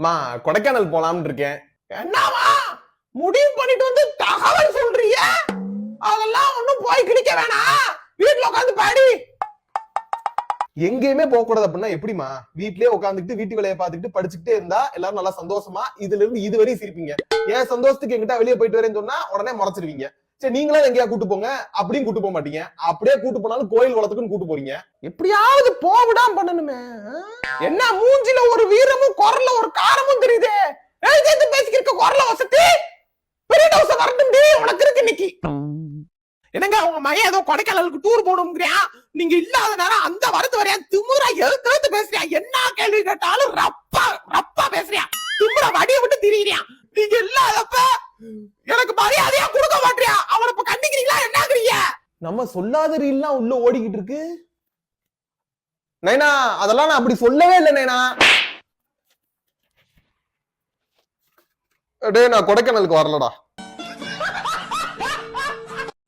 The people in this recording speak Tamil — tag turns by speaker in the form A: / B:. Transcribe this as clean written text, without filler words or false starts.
A: மா கொடைக்கானல் போலாம்னு இருக்கேன். என்னவா முடிவு பண்ணிட்டு வந்து தகவல் சொல்றீங்க? அதெல்லாம் ஒண்ணும் போய் கிடிக்க வேணாம், வீட்டுல உட்காந்து பாடி. எங்கேயுமே போக கூடாது அப்படின்னா எப்படிமா? வீட்லயே உட்காந்துட்டு வீட்டு வேலையை பார்த்துட்டு படிச்சுக்கிட்டே இருந்தா எல்லாரும் நல்லா சந்தோஷமா இதுல இருந்து இதுவரையும் சிரிப்பீங்க. ஏன் சந்தோஷத்துக்கு எங்கிட்ட வெளியே போயிட்டு வரேன்னு சொன்னா உடனே முறைச்சிருவீங்க. சரி நீங்களா எங்கேயா கூட்டு போங்க அப்படின்னு கூட்டு போக மாட்டீங்க. அப்படியே கூட்டு போனாலும் கோயில் குளத்துக்குன்னு கூட்டு போறீங்க. எப்படியாவது போவிடாம பண்ணணுமே. என்ன மூஞ்சில ஒரு வீரமும் குரல்ல ஒரு காரமும் தெரியுதே. பேசிக்கிற குரல வசதி பெரிய டவுச வரட்டும் உனக்கு இருக்கு இன்னைக்கு. என்னங்க அவங்க மையம் ஏதோ கொடைக்கானலுக்கு டூர் போகணும்ங்கிறியா? நீங்க இல்லாத நேரம் அந்த வரத்து வரையா திமுறா எழுத்து பேசுறியா? என்ன கேள்வி கேட்டாலும் ரப்பா ரப்பா பேசுறியா? திமுறா வடிய விட்டு திரியிறியா? நீங்க இல்லாதப்ப எனக்கு மரியாதையா கொடுக்க மாட்டியா? அவனை இப்ப கண்டிக்கிறீங்களா என்னங்கிறீங்க? நம்ம சொல்லாத ரீல்லாம் உள்ள ஓடிக்கிட்டு இருக்கு. நைனா அதெல்லாம் நான் அப்படி சொல்லவே இல்லை நைனா. டேய் நான் கொடைக்கானலுக்கு வரலடா.